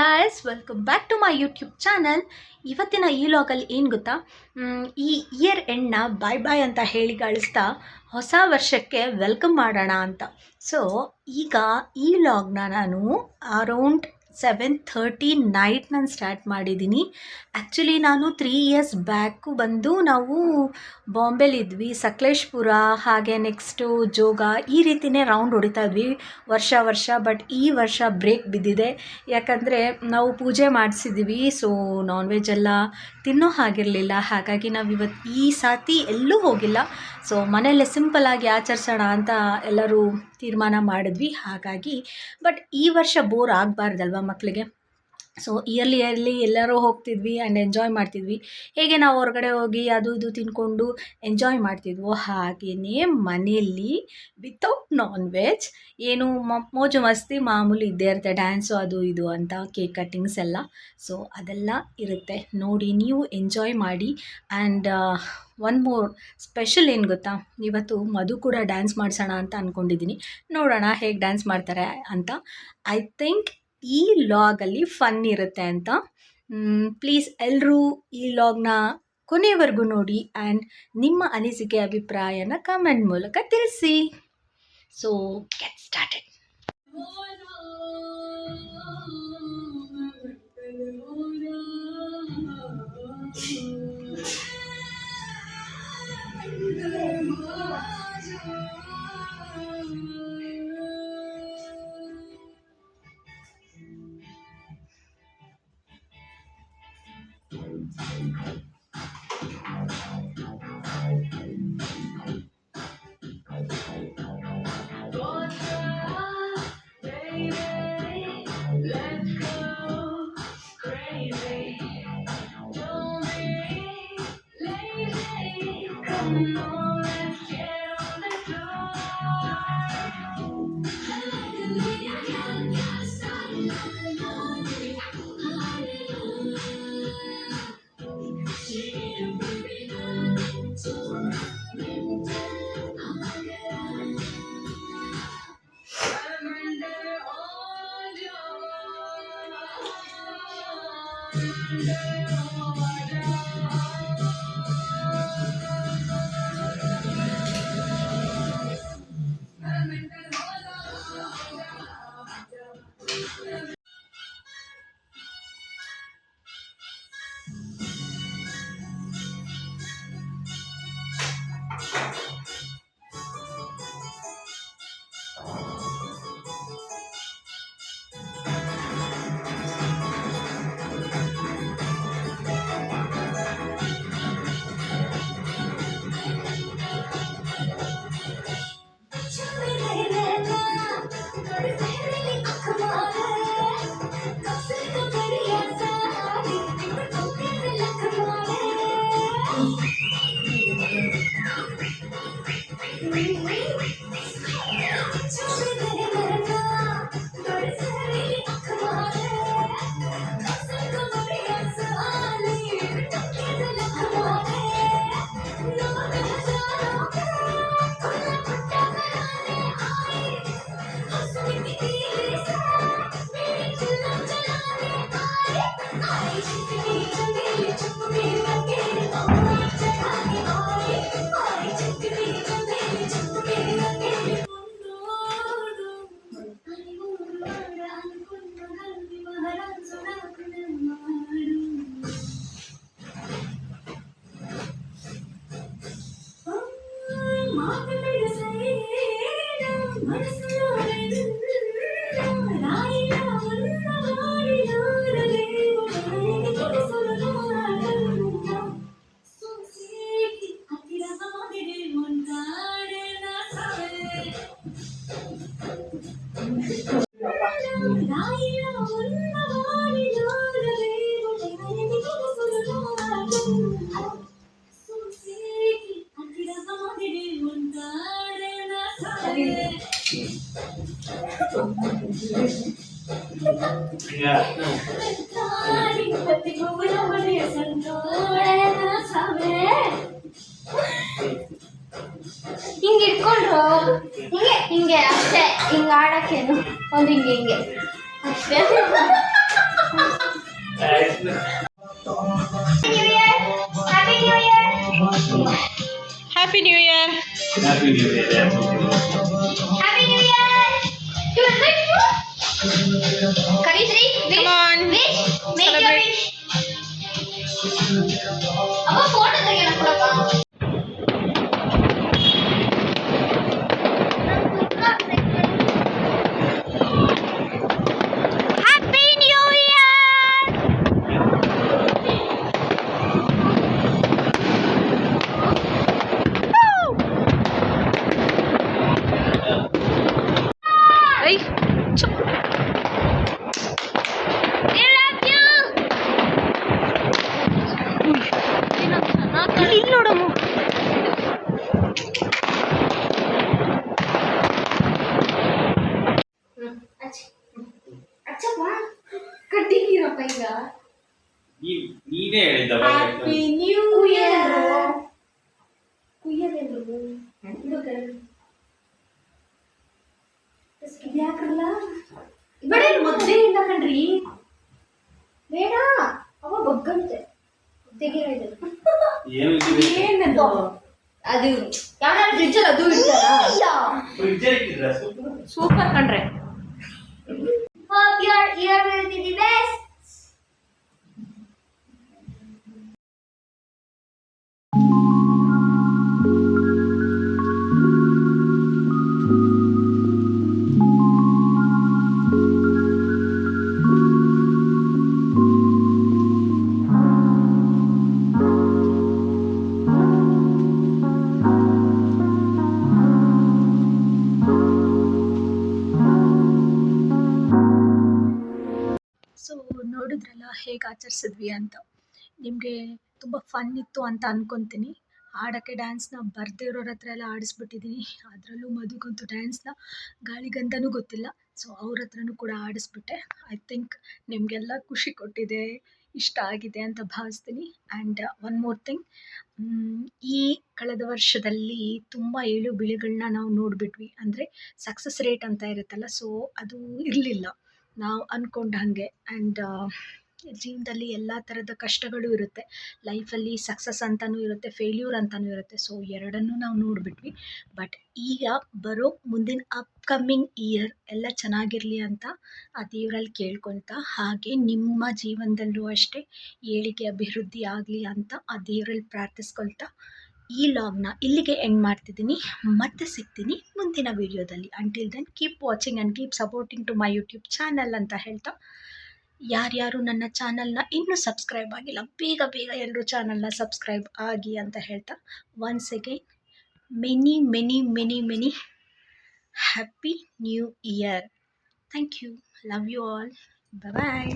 Guys, welcome back to my YouTube channel. ಇವತ್ತಿನ ಈ ಲಾಗಲ್ಲಿ ಏನು ಗೊತ್ತಾ, ಈ ಇಯರ್ ಎಂಡ್ನ ಬಾಯ್ ಬಾಯ್ ಅಂತ ಹೇಳಿ ಕಳಿಸ್ತಾ ಹೊಸ ವರ್ಷಕ್ಕೆ ವೆಲ್ಕಮ್ ಮಾಡೋಣ ಅಂತ. ಸೊ ಈಗ ಈ ಲಾಗ್ನ ನಾನು ಅರೌಂಡ್ 7:30 ನೈಟ್ ನಾನು ಸ್ಟಾರ್ಟ್ ಮಾಡಿದ್ದೀನಿ. ಆ್ಯಕ್ಚುಲಿ ನಾನು 3 ಇಯರ್ಸ್ ಬ್ಯಾಕು ಬಂದು ನಾವು ಬಾಂಬೆಲಿದ್ವಿ, ಸಕಲೇಶ್ಪುರ, ಹಾಗೆ ನೆಕ್ಸ್ಟು ಜೋಗ, ಈ ರೀತಿಯೇ ರೌಂಡ್ ಹೊಡಿತಾ ಇದ್ವಿ ವರ್ಷ. ಬಟ್ ಈ ವರ್ಷ ಬ್ರೇಕ್ ಬಿದ್ದಿದೆ. ಯಾಕಂದರೆ ನಾವು ಪೂಜೆ ಮಾಡಿಸಿದ್ವಿ, ಸೊ ನಾನ್ ವೆಜ್ ಎಲ್ಲ ತಿನ್ನೋ ಹಾಗಿರಲಿಲ್ಲ. ಹಾಗಾಗಿ ನಾವು ಇವತ್ತು ಈ ಸಾತಿ ಎಲ್ಲೂ ಹೋಗಿಲ್ಲ. ಸೊ ಮನೆಯಲ್ಲೇ ಸಿಂಪಲ್ಲಾಗಿ ಆಚರಿಸೋಣ ಅಂತ ಎಲ್ಲರೂ ತೀರ್ಮಾನ ಮಾಡಿದ್ವಿ. ಹಾಗಾಗಿ ಬಟ್ ಈ ವರ್ಷ ಬೋರ್ ಆಗಬಾರ್ದಲ್ವ ಮಕ್ಕಳಿಗೆ. ಸೊ ಇಯರ್ಲಿ ಎಲ್ಲರೂ ಹೋಗ್ತಿದ್ವಿ ಆ್ಯಂಡ್ ಎಂಜಾಯ್ ಮಾಡ್ತಿದ್ವಿ. ಹೇಗೆ ನಾವು ಹೊರಗಡೆ ಹೋಗಿ ಅದು ಇದು ತಿಂದ್ಕೊಂಡು ಎಂಜಾಯ್ ಮಾಡ್ತಿದ್ವೋ ಹಾಗೆಯೇ ಮನೆಯಲ್ಲಿ ವಿತೌಟ್ ನಾನ್ ವೆಜ್ ಏನು ಮೋಜು ಮಸ್ತಿ ಮಾಮೂಲಿ ಇದ್ದೇ ಇರುತ್ತೆ, ಡ್ಯಾನ್ಸು ಅದು ಇದು ಅಂತ, ಕೇಕ್ ಕಟ್ಟಿಂಗ್ಸ್ ಎಲ್ಲ. ಸೊ ಅದೆಲ್ಲ ಇರುತ್ತೆ, ನೋಡಿ ನೀವು ಎಂಜಾಯ್ ಮಾಡಿ. ಆ್ಯಂಡ್ ಒನ್ ಮೋರ್ ಸ್ಪೆಷಲ್ ಏನು ಗೊತ್ತಾ, ಇವತ್ತು ಮಧು ಕೂಡ ಡ್ಯಾನ್ಸ್ ಮಾಡಿಸೋಣ ಅಂತ ಅಂದ್ಕೊಂಡಿದ್ದೀನಿ. ನೋಡೋಣ ಹೇಗೆ ಡ್ಯಾನ್ಸ್ ಮಾಡ್ತಾರೆ ಅಂತ. ಐ ಥಿಂಕ್ ಈ ಲಾಗಲ್ಲಿ ಫನ್ ಇರುತ್ತೆ ಅಂತ. ಪ್ಲೀಸ್ ಎಲ್ಲರೂ ಈ ಲಾಗ್ನ ಕೊನೆಯವರೆಗೂ ನೋಡಿ ಆ್ಯಂಡ್ ನಿಮ್ಮ ಅನಿಸಿಕೆ ಅಭಿಪ್ರಾಯನ ಕಮೆಂಟ್ ಮೂಲಕ ತಿಳಿಸಿ. So get started. ಹಿಂಗೆ ಇಟ್ಕೊಂಡ್ರು ಹಿಂಗೆ ಅಷ್ಟೇ, ಹಿಂಗೆ ಆಡಕ್ಕೇನು ಒಂದು ಹಿಂಗೆ ಅಷ್ಟೇ. Happy New Year. Happy New Year. Happy New Year. You invite you? Karitri, wish. Come on. Wish. Make your Celebrate. wish. Amma photo ತೆಗೆಯೋಣ ಕೊಡಪ್ಪ. Happy New Year. ಐ ಚು. I love you. ಇಲ್ಲಿ ನೋಡಮ್ಮ. ಅಚ್ಚಪ್ಪ ಕಟ್ಟಿಗಿರಪ್ಪ ಈಗ. ನೀನೇ ಹೇಳಿದ್ದ ಹ್ಯಾಪಿ ನ್ಯೂ ಇಯರ್. ಕುಯ್ಯದೇನು ಯಾಕಲ್ಲ ಬೇಡ ಮದ್ವೆ ಇಲ್ಲ ಕಣ್ರಿ. ಬೇಡ ಅವ ಬಗ್ಗಂತೆ ತೆಗಿರೋದು ಏನದು ಅದು ಯಾವ್ದಾದ್ರು ಫ್ರಿಜ್ ಅಲ್ಲಿ ಅದು ಇಡ್ತಾರಾ? ಸೂಪರ್ ಕಣ್ರೆ. Hope your year will be the best. So ನೋಡಿದ್ರಲ್ಲ ಹೇಗೆ ಆಚರಿಸಿದ್ವಿ ಅಂತ. ನಿಮಗೆ ತುಂಬ ಫನ್ ಇತ್ತು ಅಂತ ಅನ್ಕೊತೀನಿ. ಆಡೋಕ್ಕೆ ಡ್ಯಾನ್ಸ್ನ ಬರದೇ ಇರೋರ ಹತ್ರ ಎಲ್ಲ ಆಡಿಸ್ಬಿಟ್ಟಿದ್ದೀನಿ. ಅದರಲ್ಲೂ ಮದುಗಂತೂ ಡ್ಯಾನ್ಸ್ನ ಗಾಳಿಗಂತನೂ ಗೊತ್ತಿಲ್ಲ. ಸೊ ಅವ್ರ ಹತ್ರನೂ ಕೂಡ ಆಡಿಸ್ಬಿಟ್ಟೆ. ಐ ಥಿಂಕ್ ನಿಮಗೆಲ್ಲ ಖುಷಿ ಕೊಟ್ಟಿದೆ, ಇಷ್ಟ ಆಗಿದೆ ಅಂತ ಭಾವಿಸ್ತೀನಿ. ಆ್ಯಂಡ್ ಒನ್ ಮೋರ್ ಥಿಂಗ್, ಈ ಕಳೆದ ವರ್ಷದಲ್ಲಿ ತುಂಬ ಏಳು ಬೀಳುಗಳನ್ನ ನಾವು ನೋಡಿಬಿಟ್ವಿ. ಅಂದರೆ ಸಕ್ಸಸ್ ರೇಟ್ ಅಂತ ಇರುತ್ತಲ್ಲ, ಸೊ ಅದು ಇರಲಿಲ್ಲ ನಾವು ಅಂದ್ಕೊಂಡ ಹಾಗೆ. ಆ್ಯಂಡ್ ಜೀವನದಲ್ಲಿ ಎಲ್ಲ ಥರದ ಕಷ್ಟಗಳು ಇರುತ್ತೆ. ಲೈಫಲ್ಲಿ ಸಕ್ಸಸ್ ಅಂತಲೂ ಇರುತ್ತೆ, ಫೇಲ್ಯೂರ್ ಅಂತಲೂ ಇರುತ್ತೆ. ಸೊ ಎರಡನ್ನೂ ನಾವು ನೋಡಿಬಿಟ್ವಿ. ಬಟ್ ಈಗ ಬರೋ ಮುಂದಿನ ಅಪ್ಕಮಿಂಗ್ ಇಯರ್ ಎಲ್ಲ ಚೆನ್ನಾಗಿರಲಿ ಅಂತ ಆ ದೇವರಲ್ಲಿ ಕೇಳ್ಕೊಳ್ತಾ, ಹಾಗೆ ನಿಮ್ಮ ಜೀವನದಲ್ಲೂ ಅಷ್ಟೇ ಏಳಿಗೆ ಅಭಿವೃದ್ಧಿ ಆಗಲಿ ಅಂತ ಆ ದೇವರಲ್ಲಿ ಪ್ರಾರ್ಥಿಸ್ಕೊಳ್ತಾ ಈ ಲಾಗ್ನ ಇಲ್ಲಿಗೆ ಎಂಡ್ ಮಾಡ್ತಿದ್ದೀನಿ. ಮತ್ತೆ ಸಿಗ್ತೀನಿ ಮುಂದಿನ ವೀಡಿಯೋದಲ್ಲಿ. Until then keep watching and keep supporting to my YouTube channel ಅಂತ ಹೇಳ್ತಾ, ಯಾರ್ಯಾರು ನನ್ನ ಚಾನಲ್ನ ಇನ್ನೂ ಸಬ್ಸ್ಕ್ರೈಬ್ ಆಗಿಲ್ಲ, ಬೇಗ ಬೇಗ ಎಲ್ಲರೂ ಚಾನಲ್ನ ಸಬ್ಸ್ಕ್ರೈಬ್ ಆಗಿ ಅಂತ ಹೇಳ್ತಾ, once again many many many many happy new year. Thank you. Love you all. Bye.